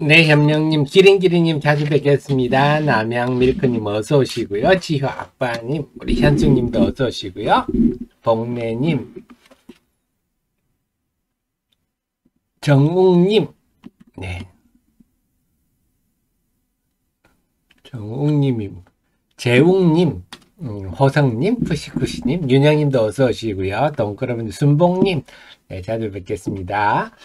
네, 협령님, 기린기린님 자주 뵙겠습니다. 남양밀크님 어서 오시고요. 지효 아빠님, 우리 현숙님도 어서 오시고요. 복래님, 정웅님, 네, 정웅님, 재웅님, 호성님, 푸시쿠시님, 윤영님도 어서 오시고요. 동그라미 순봉님, 네, 자주 뵙겠습니다.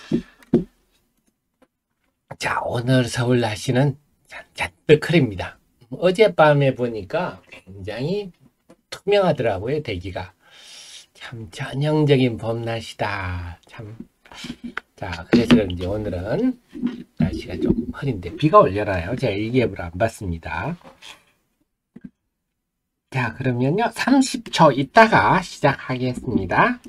자, 오늘 서울 날씨는 잔뜩 흐립니다. 어젯밤에 보니까 굉장히 투명하더라고요, 대기가. 참 전형적인 봄 날씨다. 참. 자, 그래서 그런지 오늘은 날씨가 조금 흐린데 비가 올려나요? 제가 일기예보를 안 봤습니다. 자, 그러면요, 30초 있다가 시작하겠습니다.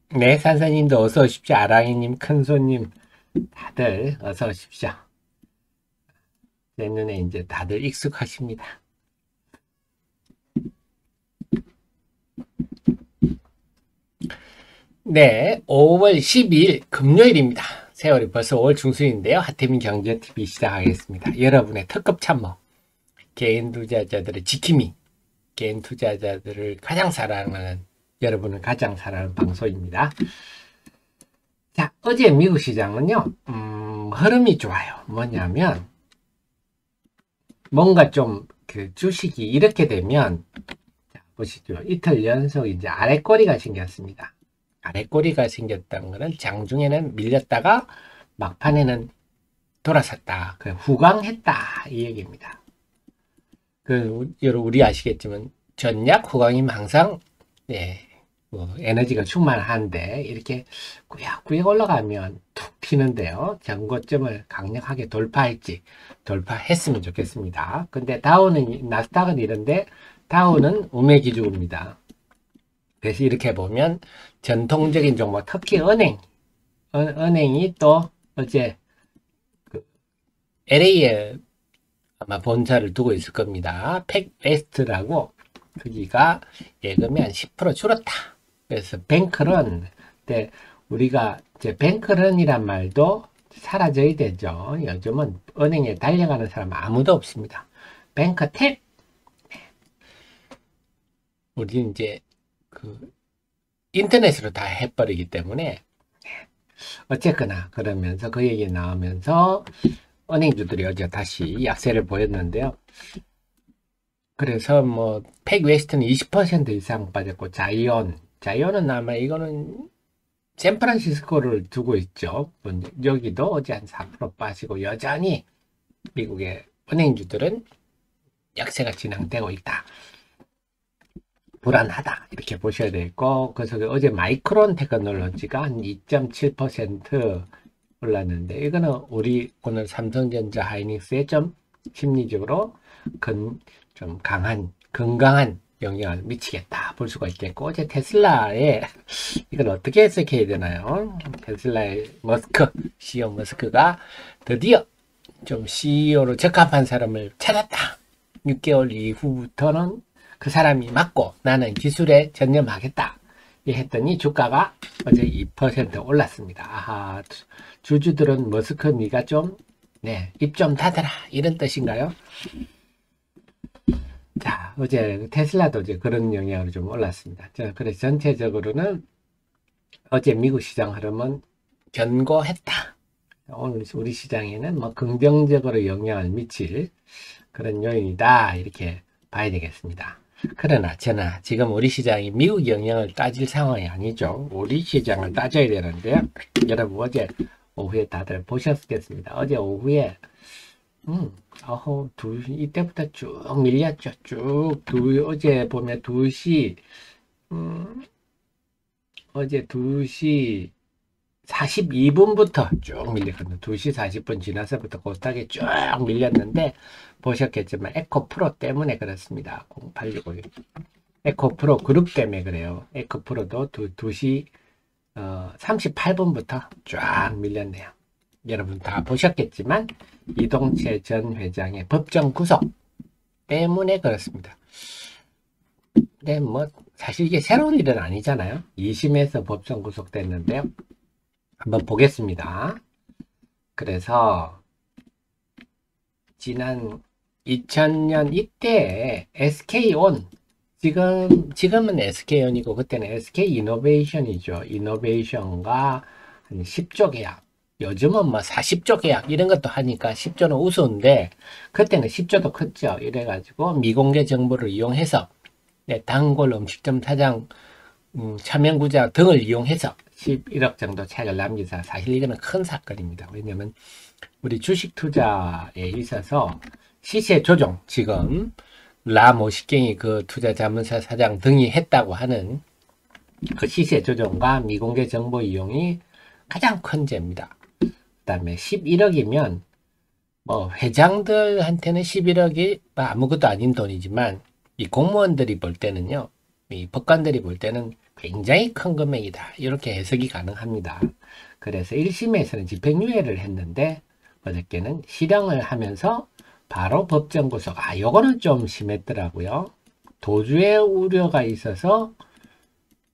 네, 산사님도 어서 오십시오. 아랑이님, 큰손님, 다들 어서 오십시오. 내 눈에 이제 다들 익숙하십니다. 네, 5월 12일 금요일입니다. 세월이 벌써 5월 중순인데요. 하태민 경제TV 시작하겠습니다. 여러분의 특급 참모, 개인 투자자들의 지킴이, 개인 투자자들을 가장 사랑하는, 여러분을 가장 사랑하는 방송입니다. 자, 어제 미국 시장은요, 흐름이 좋아요. 뭐냐면, 뭔가 좀, 주식이 이렇게 되면, 자, 보시죠. 이틀 연속 이제 아랫꼬리가 생겼습니다. 아랫꼬리가 생겼다는 것은 장중에는 밀렸다가 막판에는 돌아섰다. 후강했다. 이 얘기입니다. 우리 아시겠지만, 전략 후강이면 항상, 네, 에너지가 충만한데 이렇게 꾸역꾸역 올라가면 툭 튀는데요. 전고점을 강력하게 돌파했으면 좋겠습니다. 근데 다우는, 나스닥은 이런데 다우는 우매 기준입니다. 그래서 이렇게 보면 전통적인 종목, 특히 은행이 또 어제 LA에 아마 본사를 두고 있을 겁니다. 팩웨스트라고 거기가 예금이 한 10% 줄었다. 그래서 뱅크런, 근데 우리가 이제 뱅크런이란 말도 사라져야 되죠. 요즘은 은행에 달려가는 사람 아무도 없습니다. 뱅크탭. 우리는 이제 인터넷으로 다 해버리기 때문에 어쨌거나 그러면서 그 얘기 나오면서 은행주들이 어제 다시 약세를 보였는데요. 그래서 팩웨스트는 20% 이상 빠졌고, 자이온은 아마 이거는 샌프란시스코를 두고 있죠. 여기도 어제 한 4% 빠지고, 여전히 미국의 은행주들은 약세가 진행되고 있다. 불안하다. 이렇게 보셔야 되고, 그래서 어제 마이크론 테크놀로지가 한 2.7% 올랐는데, 이거는 우리 오늘 삼성전자 하이닉스에 좀 심리적으로 좀 건강한 영향을 미치겠다 볼 수가 있겠고, 어제 테슬라에 이걸 어떻게 해석해야 되나요? 테슬라의 CEO 머스크가 드디어 좀 CEO로 적합한 사람을 찾았다. 6개월 이후부터는 그 사람이 맞고 나는 기술에 전념하겠다. 했더니 주가가 어제 2% 올랐습니다. 아하, 주주들은 머스크 니가 좀, 네, 입 좀 닫아라. 이런 뜻인가요? 자, 어제 테슬라도 이제 그런 영향으로 좀 올랐습니다. 자, 그래서 전체적으로는 어제 미국 시장 흐름은 견고했다. 오늘 우리 시장에는 긍정적으로 영향을 미칠 그런 요인이다. 이렇게 봐야 되겠습니다. 그러나 저는 지금 우리 시장이 미국 영향을 따질 상황이 아니죠. 우리 시장을 따져야 되는데요. 여러분 어제 오후에 다들 보셨겠습니다. 어제 오후에 이때부터 쭉 밀렸죠. 어제 보면 2시, 어제 2시 42분부터 쭉 밀렸거든요. 2시 40분 지나서부터 곧하게 쭉 밀렸는데, 보셨겠지만, 에코프로 때문에 그렇습니다. 0865. 에코프로 그룹 때문에 그래요. 에코프로도 2시 38분부터 쫙 밀렸네요. 여러분 다 보셨겠지만 이동채 전 회장의 법정 구속 때문에 그렇습니다. 근데 뭐 사실 이게 새로운 일은 아니잖아요. 2심에서 법정 구속됐는데요. 한번 보겠습니다. 그래서 지난 2000년 이때 SK온 지금은 SK온이고 그때는 SK이노베이션이죠. 이노베이션과 한 10조 계약, 요즘은 뭐 40조 계약 이런 것도 하니까 10조는 우스운데 그때는 10조도 컸죠. 이래가지고 미공개 정보를 이용해서 단골 음식점 사장 차명구자 등을 이용해서 11억 정도 차익을 남기사 사실 이거는 큰 사건입니다. 왜냐하면 우리 주식 투자에 있어서 시세 조정, 지금 라모식갱이 그 투자자문사 사장 등이 했다고 하는 그 시세 조정과 미공개 정보 이용이 가장 큰 죄입니다. 그 다음에 11억이면 뭐 회장들한테는 11억이 아무것도 아닌 돈이지만 이 공무원들이 볼 때는요, 이 법관들이 볼 때는 굉장히 큰 금액이다, 이렇게 해석이 가능합니다. 그래서 1심에서는 집행유예를 했는데 어저께는 실형을 하면서 바로 법정 구속. 요거는 좀 심했더라고요. 도주의 우려가 있어서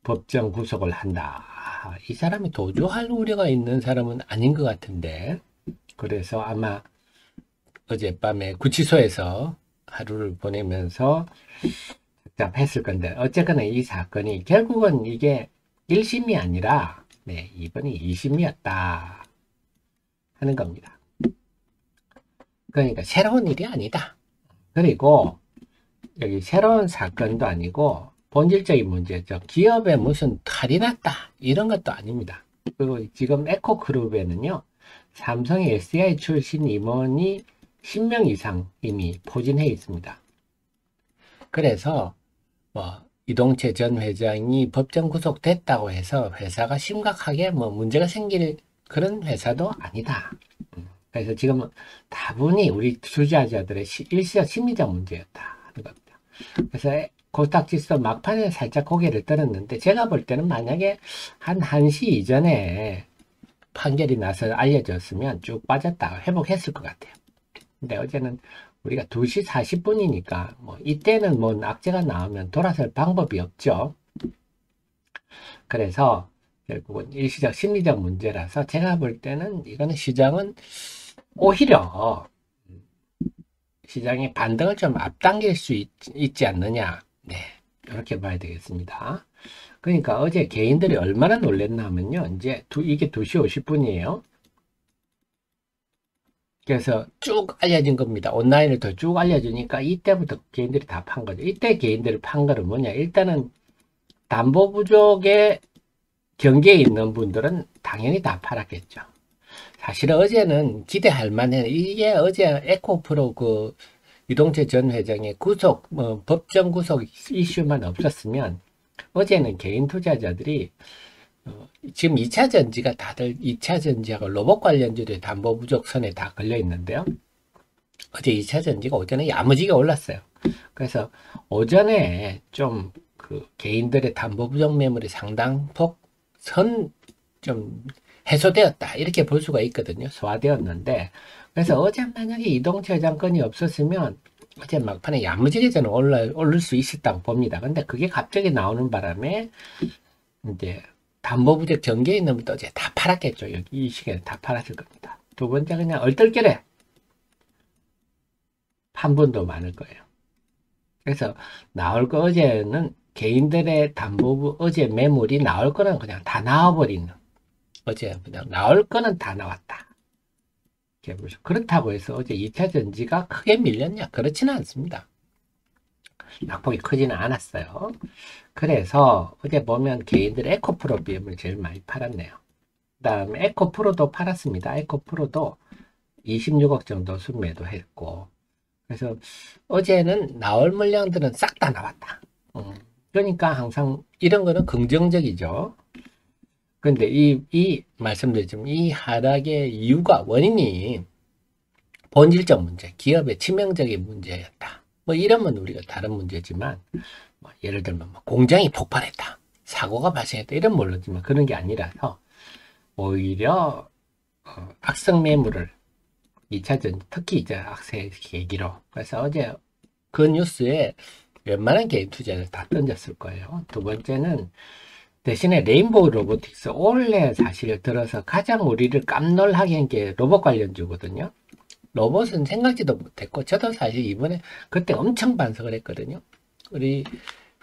법정 구속을 한다. 이 사람이 도주할 우려가 있는 사람은 아닌 것 같은데, 그래서 아마 어젯밤에 구치소에서 하루를 보내면서 답했을 건데, 어쨌거나 이 사건이 결국은 이게 1심이 아니라 이번이 2심이었다 하는 겁니다. 그러니까 새로운 일이 아니다. 그리고 여기 새로운 사건도 아니고 본질적인 문제죠. 기업에 무슨 탈이 났다 이런 것도 아닙니다. 그리고 지금 에코그룹에는요, 삼성의 SDI 출신 임원이 10명 이상 이미 포진해 있습니다. 그래서 뭐 이동채 전 회장이 법정 구속됐다고 해서 회사가 심각하게 뭐 문제가 생길 그런 회사도 아니다. 그래서 지금 다분히 우리 투자자들의 일시적 심리적 문제였다 하는 겁니다. 그래서 코스닥지수 막판에 살짝 고개를 떨었는데, 제가 볼 때는 만약에 한 1시 이전에 판결이 나서 알려졌으면 쭉 빠졌다가 회복했을 것 같아요. 근데 어제는 우리가 2시 40분이니까 뭐 이때는 뭐 악재가 나오면 돌아설 방법이 없죠. 그래서 결국은 일시적 심리적 문제라서 제가 볼 때는 이거는 시장은 오히려 시장의 반등을 좀 앞당길 수 있지 않느냐. 이렇게 봐야 되겠습니다. 그러니까 어제 개인들이 얼마나 놀랬나 하면요, 이제 이게 2시 50분이에요. 그래서 쭉 알려진 겁니다. 온라인을 더 쭉 알려주니까 이때부터 개인들이 다 판 거죠. 이때 개인들이 판 거는 뭐냐, 일단은 담보 부족의 경계에 있는 분들은 당연히 다 팔았겠죠. 사실 어제는 기대할 만해. 이게 어제 에코프로 그 이동채 전 회장의 구속, 법정 구속 이슈만 없었으면 어제는 개인 투자자들이 지금 2차 전지가 다들 2차 전지하고 로봇 관련주들의 담보 부족 선에 다 걸려 있는데요. 어제 2차 전지가 오전에 야무지게 올랐어요. 그래서 오전에 좀 그 개인들의 담보 부족 매물이 상당폭 좀 해소되었다, 이렇게 볼 수가 있거든요. 소화되었는데, 그래서 어제 만약에 이동채 회장 건이 없었으면 어제 막판에 야무지게 저는 오를 수 있었다고 봅니다. 근데 그게 갑자기 나오는 바람에 이제 담보부족 경계에 있는 분도 어제 다 팔았겠죠. 여기 이 시기에 다 팔았을 겁니다. 두 번째, 그냥 얼떨결에 판 분도 많을 거예요. 그래서 나올 거, 어제는 개인들의 담보부 어제 매물이 나올 거는 그냥 다 나와버리는, 어제 그냥 나올 거는 다 나왔다. 그렇다고 해서 어제 2차 전지가 크게 밀렸냐? 그렇지는 않습니다. 낙폭이 크지는 않았어요. 그래서 어제 보면 개인들 에코프로 비엠을 제일 많이 팔았네요. 그 다음에 에코프로도 팔았습니다. 에코프로도 26억 정도 순매도했고, 그래서 어제는 나올 물량들은 싹 다 나왔다. 그러니까 항상 이런 거는 긍정적이죠. 근데 이 말씀드렸지만 이 하락의 이유가, 원인이 본질적 문제, 기업의 치명적인 문제였다. 뭐 이러면 우리가 다른 문제지만, 뭐 예를 들면 뭐 공장이 폭발했다, 사고가 발생했다, 이런 모르지만 그런 게 아니라서 오히려 악성 매물을 2차 전지, 특히 이제 악세 계기로. 그래서 어제 그 뉴스에 웬만한 개인 투자를 다 던졌을 거예요. 두 번째는 대신에 레인보우 로보틱스 올해 사실 들어서 가장 우리를 깜놀하게 한 게 로봇 관련주거든요. 로봇은 생각지도 못했고 저도 사실 이번에 그때 엄청 반성을 했거든요. 우리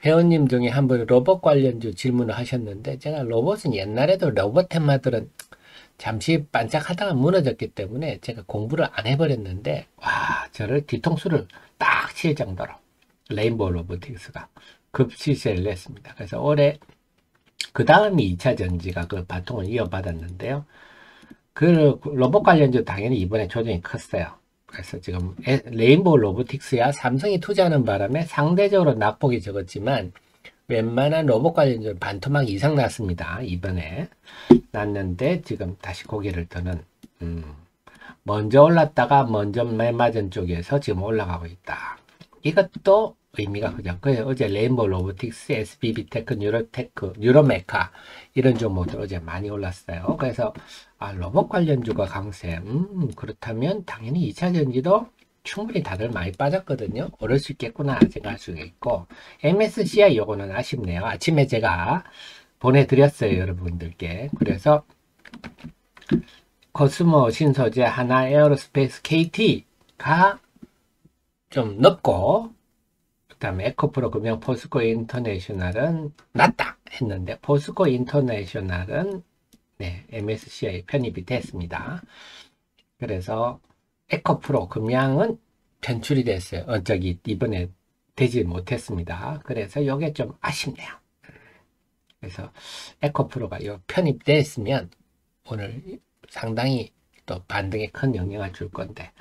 회원님 중에 한 분 로봇 관련주 질문을 하셨는데 제가 로봇은 옛날에도 로봇 테마들은 잠시 반짝하다가 무너졌기 때문에 제가 공부를 안 해버렸는데 와 저를 뒤통수를 딱 칠 정도로 레인보우 로보틱스가 급시세를 냈습니다. 그래서 올해 그 다음이 2차 전지가 그 바통을 이어받았는데요. 그 로봇 관련주 당연히 이번에 조정이 컸어요. 그래서 지금 레인보우 로보틱스야 삼성이 투자하는 바람에 상대적으로 낙폭이 적었지만 웬만한 로봇 관련주는 반토막 이상 났습니다. 이번에 났는데 지금 다시 고개를 드는 먼저 올랐다가 먼저 맨 맞은 쪽에서 지금 올라가고 있다. 이것도 의미가 크죠. 그래서 어제 레인보우 로보틱스, SBB테크, 뉴로테크, 뉴로메카 이런 종목들 어제 많이 올랐어요. 그래서 로봇 관련주가 강세. 그렇다면 당연히 2차 전지도 충분히 다들 많이 빠졌거든요. 오를 수 있겠구나 생각할 수가 있고 MSCI 요거는 아쉽네요. 아침에 제가 보내드렸어요. 여러분들께. 그래서 코스모 신소재, 하나 에어로스페이스, KT가 좀 높고 그 다음에 에코프로 금융, 포스코 인터내셔널은 낮다 했는데 포스코 인터내셔널은 네, MSCI 편입이 됐습니다. 그래서 에코프로 금융은 편출이 됐어요. 이번에 되지 못했습니다. 그래서 이게 좀 아쉽네요. 그래서 에코프로가 편입됐으면 오늘 상당히 또 반등에 큰 영향을 줄 건데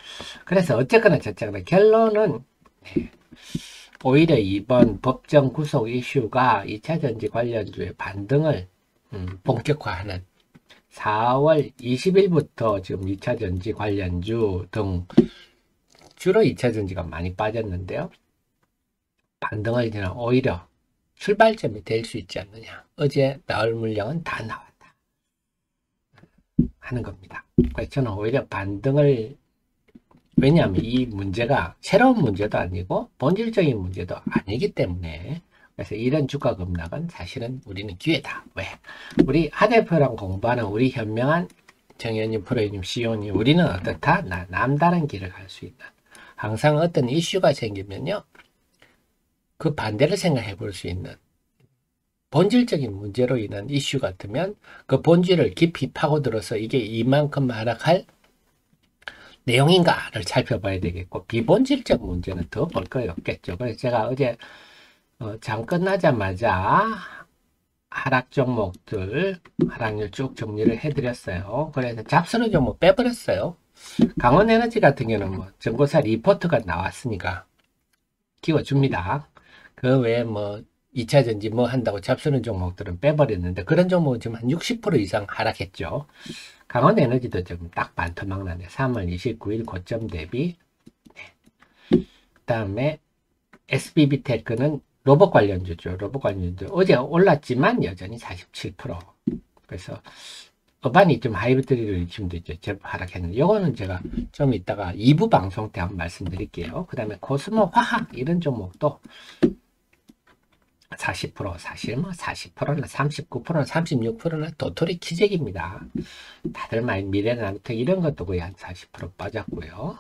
그래서 어쨌거나 저쨌거나 결론은 네, 오히려 이번 법정 구속 이슈가 2차 전지 관련주의 반등을 본격화하는 4월 20일부터 지금 2차 전지 관련주 등 주로 2차 전지가 많이 빠졌는데요. 반등을 지나 오히려 출발점이 될 수 있지 않느냐. 어제 나올 물량은 다 나왔다 하는 겁니다. 그래서 저는 오히려 반등을 왜냐하면 이 문제가 새로운 문제도 아니고 본질적인 문제도 아니기 때문에 그래서 이런 주가 급락은 사실은 우리는 기회다. 왜? 우리 하대표랑 공부하는 우리 현명한 정현님, 프로님, CEO님 우리는 어떻다? 남다른 길을 갈 수 있는 항상 어떤 이슈가 생기면요. 그 반대를 생각해 볼 수 있는 본질적인 문제로 인한 이슈 같으면 그 본질을 깊이 파고들어서 이게 이만큼 하락할 내용인가를 살펴봐야 되겠고 비본질적 문제는 더 볼 거예요 없겠죠. 그래서 제가 어제 장 끝나자마자 하락 종목들 하락률 쭉 정리를 해드렸어요. 그래서 잡스러운 종목 빼버렸어요. 강원에너지 같은 경우는 뭐 정보사 리포트가 나왔으니까 키워줍니다. 그 외에 뭐 2차 전지 뭐 한다고 잡스러운 종목들은 빼버렸는데 그런 종목은 지금 한 60% 이상 하락했죠. 강원에너지도 지금 딱 반토막 나네. 3월 29일 고점 대비. 네. 그 다음에 SBB테크는 로봇 관련주죠. 로봇 관련주. 어제 올랐지만 여전히 47%. 그래서 어바니 좀 하이브리드 리튬도 있죠. 제법 하락했는데 이거는 제가 좀 이따가 2부 방송 때 한번 말씀드릴게요. 그 다음에 코스모 화학 이런 종목도 40% 사실 뭐 40%나 39%나 36%나 도토리 기적입니다. 다들 많이 미래나노텍 이런 것도 거의 한 40% 빠졌고요.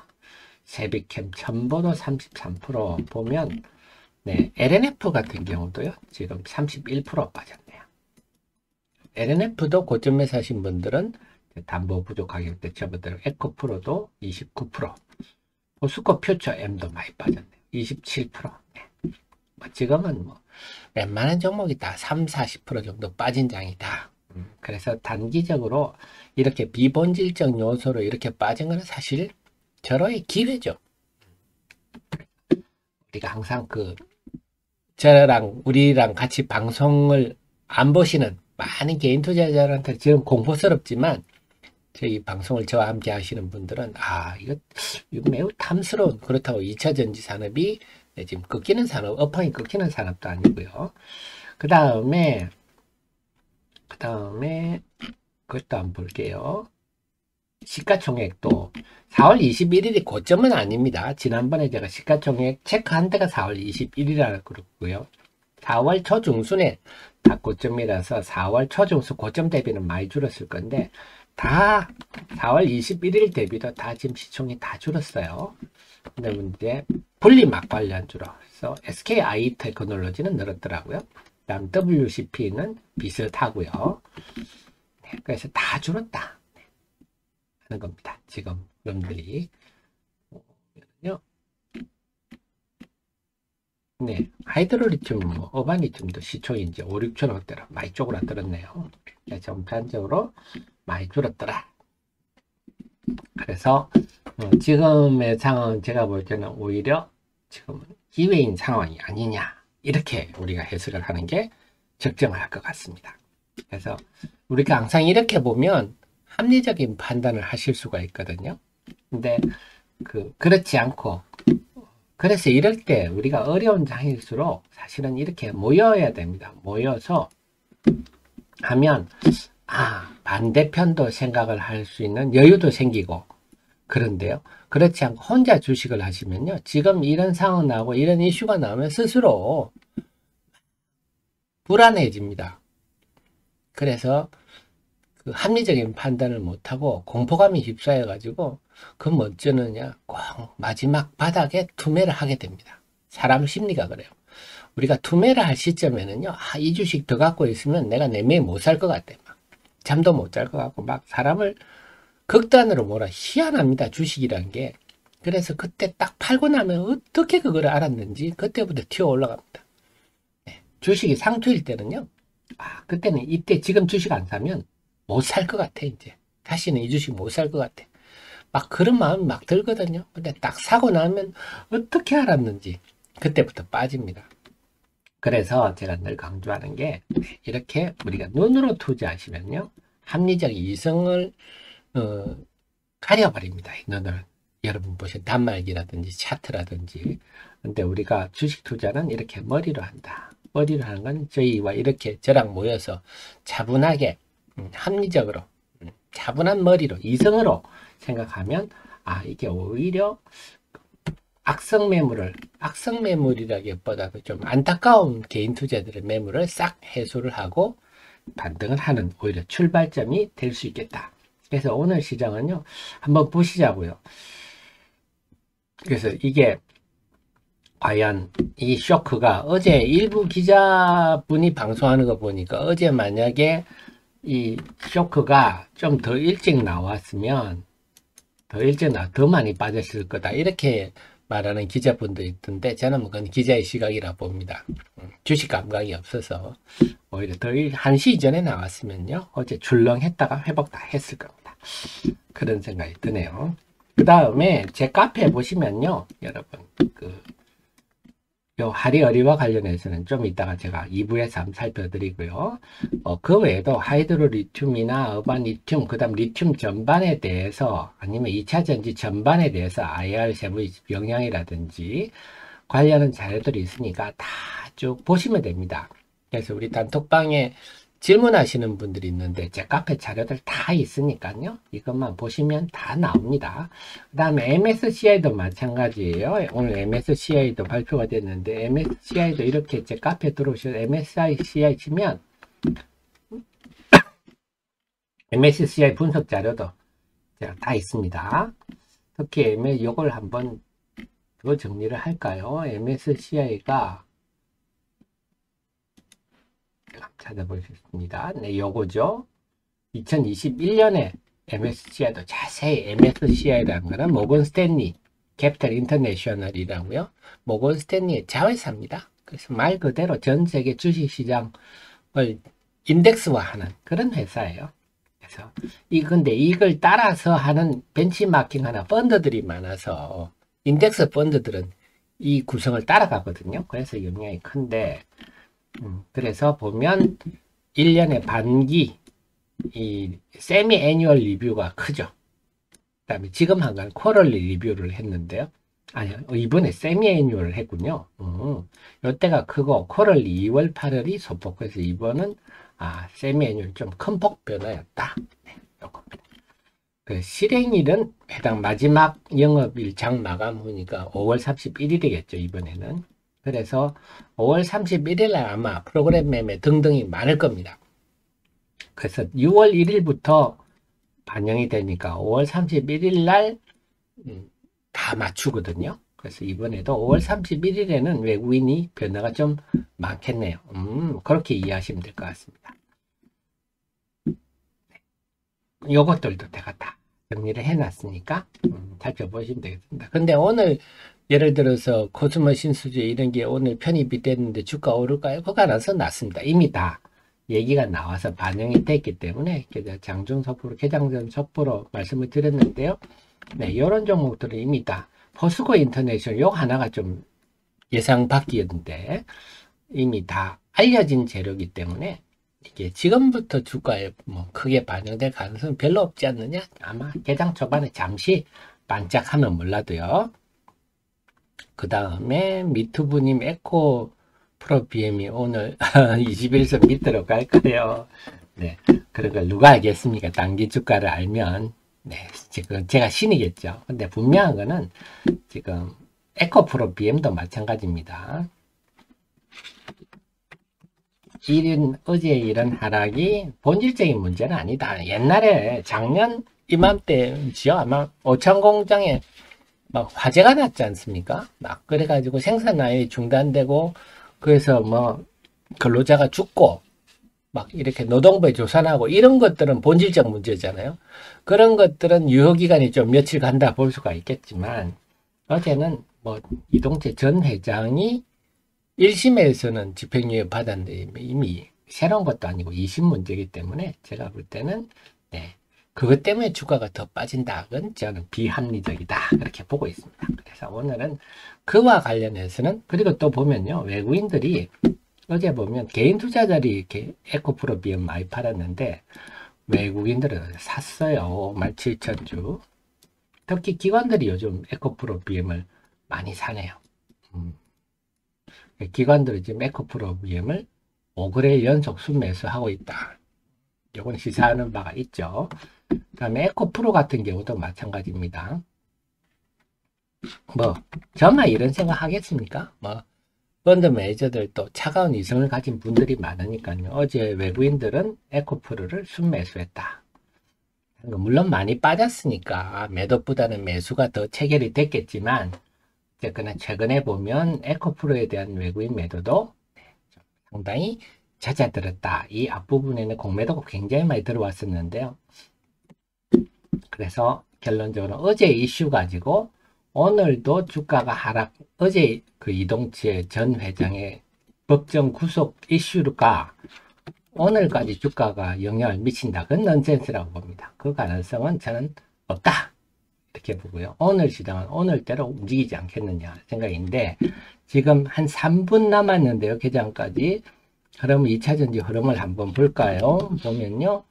세비캠 첨보도 33% 보면 네, LNF 같은 경우도요. 지금 31% 빠졌네요. LNF도 고점에 사신 분들은 담보 부족 가격 때 접어들고 에코프로도 29% 포스코 퓨처 M도 많이 빠졌네요. 27% 네. 지금은 뭐 웬만한 종목이 다 3, 40% 정도 빠진 장이다. 그래서 단기적으로 이렇게 비본질적 요소로 이렇게 빠진 것은 사실 절호의 기회죠. 우리가 항상 우리랑 같이 방송을 안 보시는 많은 개인 투자자들한테 지금 공포스럽지만 저희 방송을 저와 함께 하시는 분들은 이거 매우 탐스러운 그렇다고 2차 전지 산업이 지금 꺾이는 산업, 업황이 꺾이는 산업도 아니고요. 그 다음에 그것도 한번 볼게요. 시가총액도 4월 21일이 고점은 아닙니다. 지난번에 제가 시가총액 체크한 데가 4월 21일이라고 그랬고요. 4월 초중순에 다 고점이라서 4월 초중순 고점 대비는 많이 줄었을 건데 다 4월 21일 대비도 다 지금 시총이 다 줄었어요. 근데 문제 분리막 관련주로 그래서 SKI 테크놀로지는 늘었더라고요. 다음 WCP는 비슷하고요. 네, 그래서 다 줄었다 하는 겁니다. 지금 여러분들이 네, 하이드로리튬, 어바니튬도 시총이 이제 5, 6천원대로 많이 쪼그라들었네요. 전반적으로 많이 줄었더라. 그래서 지금의 상황은 제가 볼 때는 오히려 지금은 기회인 상황이 아니냐 이렇게 우리가 해석을 하는 게 적정할 것 같습니다. 그래서 우리가 항상 이렇게 보면 합리적인 판단을 하실 수가 있거든요. 근데 그렇지 않고 그래서 이럴 때 우리가 어려운 장일수록 사실은 이렇게 모여야 됩니다. 모여서 하면 반대편도 생각을 할 수 있는 여유도 생기고 그런데요. 그렇지 않고 혼자 주식을 하시면요. 지금 이런 상황 나오고 이런 이슈가 나오면 스스로 불안해집니다. 그래서 그 합리적인 판단을 못하고 공포감이 휩싸여 가지고 그 뭐 어쩌느냐 꼭 마지막 바닥에 투매를 하게 됩니다. 사람 심리가 그래요. 우리가 투매를 할 시점에는요. 이 주식 더 갖고 있으면 내가 내매 못 살 것 같아. 막 잠도 못 잘 것 같고 막 사람을 극단으로 몰아. 희한합니다. 주식이란 게. 그래서 그때 딱 팔고 나면 어떻게 그걸 알았는지 그때부터 튀어 올라갑니다. 네. 주식이 상투일 때는요. 그때는 이때 지금 주식 안 사면 못 살 것 같아. 이제 다시는 이 주식 못 살 것 같아. 막 그런 마음이 막 들거든요. 근데 딱 사고 나면 어떻게 알았는지 그때부터 빠집니다. 그래서 제가 늘 강조하는 게 이렇게 우리가 눈으로 투자하시면요. 합리적 이성을 가려버립니다. 이 눈을. 여러분 보신 단말기라든지 차트라든지. 근데 우리가 주식 투자는 이렇게 머리로 한다. 머리로 하는 건 저희와 이렇게 저랑 모여서 차분하게 합리적으로 차분한 머리로 이성으로 생각하면 이게 오히려 악성 매물이라기보다도 좀 안타까운 개인 투자들의 매물을 싹 해소를 하고 반등을 하는 오히려 출발점이 될 수 있겠다. 그래서 오늘 시장은요, 한번 보시자고요. 그래서 이게 과연 이 쇼크가 어제 일부 기자분이 방송하는 거 보니까 어제 만약에 이 쇼크가 좀 더 일찍 나왔으면 더 많이 빠졌을 거다. 이렇게 말하는 기자분도 있던데 저는 그건 기자의 시각이라 봅니다. 주식 감각이 없어서 오히려 더 1시 이전에 나왔으면요. 어제 줄렁했다가 회복 다 했을 겁니다. 그런 생각이 드네요. 그 다음에 제 카페 보시면요. 여러분 요 하리어리와 관련해서는 좀 이따가 제가 2부에서 한번 살펴드리고요. 그 외에도 하이드로리튬이나 어바니튬, 그 다음 리튬 전반에 대해서 아니면 2차전지 전반에 대해서 IR 세부 영향이라든지 관련한 자료들이 있으니까 다 쭉 보시면 됩니다. 그래서 우리 단톡방에 질문하시는 분들이 있는데 제 카페 자료들 다 있으니까요. 이것만 보시면 다 나옵니다. 그 다음에 MSCI도 마찬가지예요. 오늘 MSCI도 발표가 됐는데 MSCI도 이렇게 제 카페 들어오셔서 MSCI 치면 MSCI 분석 자료도 제가 다 있습니다. 특히 이걸 한번 더 정리를 할까요? MSCI가 찾아보겠습니다. 네, 요거죠. 2021년에 MSCI도 자세히 MSCI라는 거는 모건 스탠리 캐피탈 인터내셔널이라고요. 모건 스탠리의 자회사입니다. 그래서 말 그대로 전 세계 주식시장을 인덱스화하는 그런 회사예요. 그래서 근데 이걸 따라서 하는 벤치마킹하는 펀드들이 많아서 인덱스 펀드들은 이 구성을 따라가거든요. 그래서 영향이 큰데 그래서 보면 1년에 반기 이 세미 애뉴얼 리뷰가 크죠. 그 다음에 지금 한 건 쿼럴리 리뷰를 했는데요. 아니요, 이번에 세미 애뉴얼을 했군요. 요때가 크고 쿼럴리 2월 8월이 소폭. 그래서 이번은 세미 애뉴얼 좀 큰 폭 변화였다. 네, 요겁니다. 그 실행일은 해당 마지막 영업일 장 마감 후니까 5월 31일이겠죠, 이번에는. 그래서 5월 31일 날 아마 프로그램 매매 등등이 많을 겁니다. 그래서 6월 1일부터 반영이 되니까 5월 31일 날 다 맞추거든요. 그래서 이번에도 5월 31일에는 외국인이 변화가 좀 많겠네요. 그렇게 이해하시면 될 것 같습니다. 요것들도 제가 다 정리를 해놨으니까 살펴보시면 되겠습니다. 근데 오늘 예를 들어서 코스모 신수주 이런 게 오늘 편입이 됐는데 주가 오를까요? 그거 나서 났습니다. 이미 다 얘기가 나와서 반영이 됐기 때문에 장중 섣부로 개장 섣부로 말씀을 드렸는데요. 네, 이런 종목들은 이미 다 포스코 인터내셔널 요 하나가 좀 예상 밖이었는데 이미 다 알려진 재료이기 때문에 이게 지금부터 주가에 뭐 크게 반영될 가능성은 별로 없지 않느냐? 아마 개장 초반에 잠시 반짝하면 몰라도요. 그 다음에 미투부님 에코 프로 BM이 오늘 21선 밑으로 갈까요? 네, 그런 걸 누가 알겠습니까? 단기 주가를 알면. 네, 지금 제가 신이겠죠. 근데 분명한 거는 지금 에코 프로 BM도 마찬가지입니다. 어제 이런 하락이 본질적인 문제는 아니다. 옛날에 작년 이맘때지요. 아마 오천 공장에 막 화재가 났지 않습니까? 막 그래가지고 생산량이 중단되고 그래서 뭐 근로자가 죽고 막 이렇게 노동부에 조산하고 이런 것들은 본질적 문제잖아요. 그런 것들은 유효기간이 좀 며칠 간다 볼 수가 있겠지만 어제는 뭐 이동재 전 회장이 1심에서는 집행유예 받았는데 이미 새로운 것도 아니고 2심 문제이기 때문에 제가 볼 때는 네, 그것 때문에 주가가 더 빠진다. 그건 저는 비합리적이다. 그렇게 보고 있습니다. 그래서 오늘은 그와 관련해서는 그리고 또 보면요. 외국인들이 어제 보면 개인 투자자들이 이렇게 에코프로 BM 많이 팔았는데 외국인들은 샀어요. 17,000주. 특히 기관들이 요즘 에코프로 BM을 많이 사네요. 기관들이 지금 에코프로 BM을 5거래 연속 순매수하고 있다. 요건 시사하는 바가 있죠. 그 다음에 에코프로 같은 경우도 마찬가지입니다. 뭐 저만 이런 생각 하겠습니까? 뭐 펀드 매니저들도 차가운 이성을 가진 분들이 많으니까요. 어제 외부인들은 에코프로를 순매수했다. 물론 많이 빠졌으니까 매도보다는 매수가 더 체결이 됐겠지만 어쨌거나 최근에 보면 에코프로에 대한 외국인 매도도 상당히 잦아들었다. 이 앞부분에는 공매도가 굉장히 많이 들어왔었는데요. 그래서 결론적으로 어제 이슈 가지고 오늘도 주가가 하락, 어제 그 이동재 전 회장의 법정 구속 이슈가 오늘까지 주가가 영향을 미친다. 그건 넌센스라고 봅니다. 그 가능성은 저는 없다. 이렇게 보고요. 오늘 시장은 오늘대로 움직이지 않겠느냐 생각인데 지금 한 3분 남았는데요. 개장까지. 그럼 2차전지 흐름을 한번 볼까요? 보면요.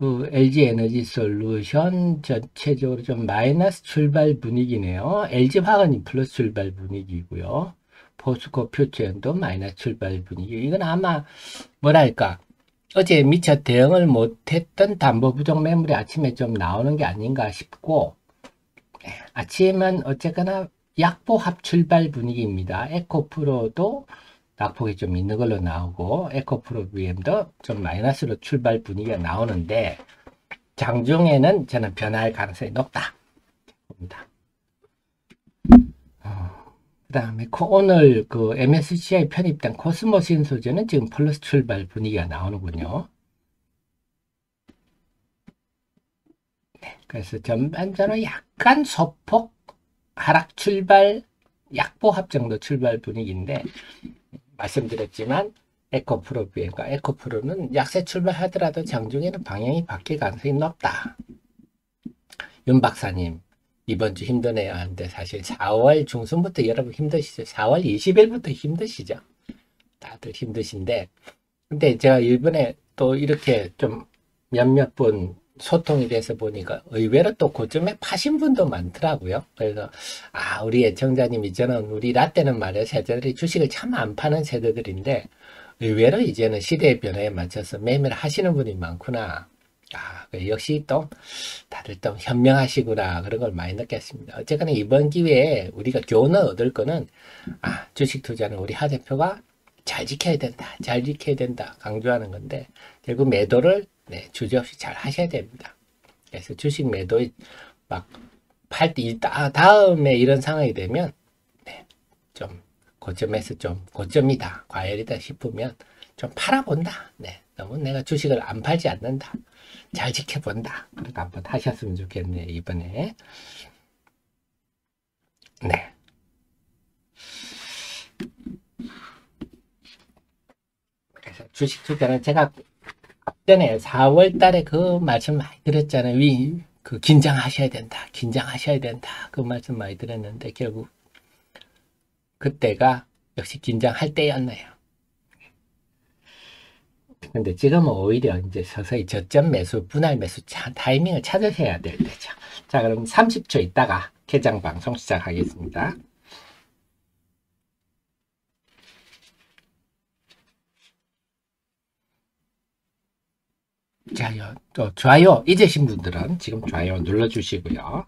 그 LG에너지솔루션 전체적으로 좀 마이너스 출발 분위기네요. LG화학은 플러스 출발 분위기고요. 포스코 퓨처엔도 마이너스 출발 분위기. 이건 아마 뭐랄까 어제 미처 대응을 못했던 담보부족 매물이 아침에 좀 나오는 게 아닌가 싶고 아침은 어쨌거나 약보합 출발 분위기입니다. 에코프로도 낙폭이 좀 있는 걸로 나오고 에코프로 BM도 좀 마이너스로 출발 분위기가 나오는데 장중에는 저는 변화할 가능성이 높다 봅니다. 그 다음에 오늘 그 MSCI 편입된 코스모 신소재는 지금 플러스 출발 분위기가 나오는군요. 네, 그래서 전반전은 약간 소폭 하락 출발 약보합 정도 출발 분위기인데 말씀드렸지만 에코프로 BM과 에코프로는 약세 출발하더라도 장중에는 방향이 바뀔 가능성이 높다. 윤 박사님 이번 주 힘드네요 하는데 사실 4월 중순부터 여러분 힘드시죠. 4월 20일부터 힘드시죠. 다들 힘드신데 근데 제가 이번에 또 이렇게 좀 몇몇 분 소통이 돼서 보니까 의외로 또 고점에 파신 분도 많더라고요. 그래서 우리 애청자님이 저는 우리 라떼는 말이야 세대들이 주식을 참 안 파는 세대들인데 의외로 이제는 시대의 변화에 맞춰서 매매를 하시는 분이 많구나. 역시 또 다들 좀 현명하시구나 그런 걸 많이 느꼈습니다. 어쨌거나 이번 기회에 우리가 교훈을 얻을 거는 주식 투자는 우리 하 대표가 잘 지켜야 된다, 잘 지켜야 된다 강조하는 건데 결국 매도를 주저없이 잘 하셔야 됩니다. 그래서 주식 매도 막 팔 때 다음에 이런 상황이 되면 좀 고점에서 좀 고점이다, 과열이다 싶으면 좀 팔아본다. 너무 내가 주식을 안 팔지 않는다. 잘 지켜본다. 그렇게 한번 하셨으면 좋겠네요, 이번에. 네. 그래서 주식 투자는 제가 앞전에 4월 달에 그 말씀 많이 드렸잖아요. 그 긴장하셔야 된다. 긴장하셔야 된다. 그 말씀 많이 드렸는데 결국 그때가 역시 긴장할 때였네요. 근데 지금은 오히려 이제 서서히 저점 매수, 분할 매수 타이밍을 찾으셔야 될 때죠. 자, 그럼 30초 있다가 개장 방송 시작하겠습니다. 자, 또 좋아요 잊으신 분들은 지금 좋아요 눌러주시고요.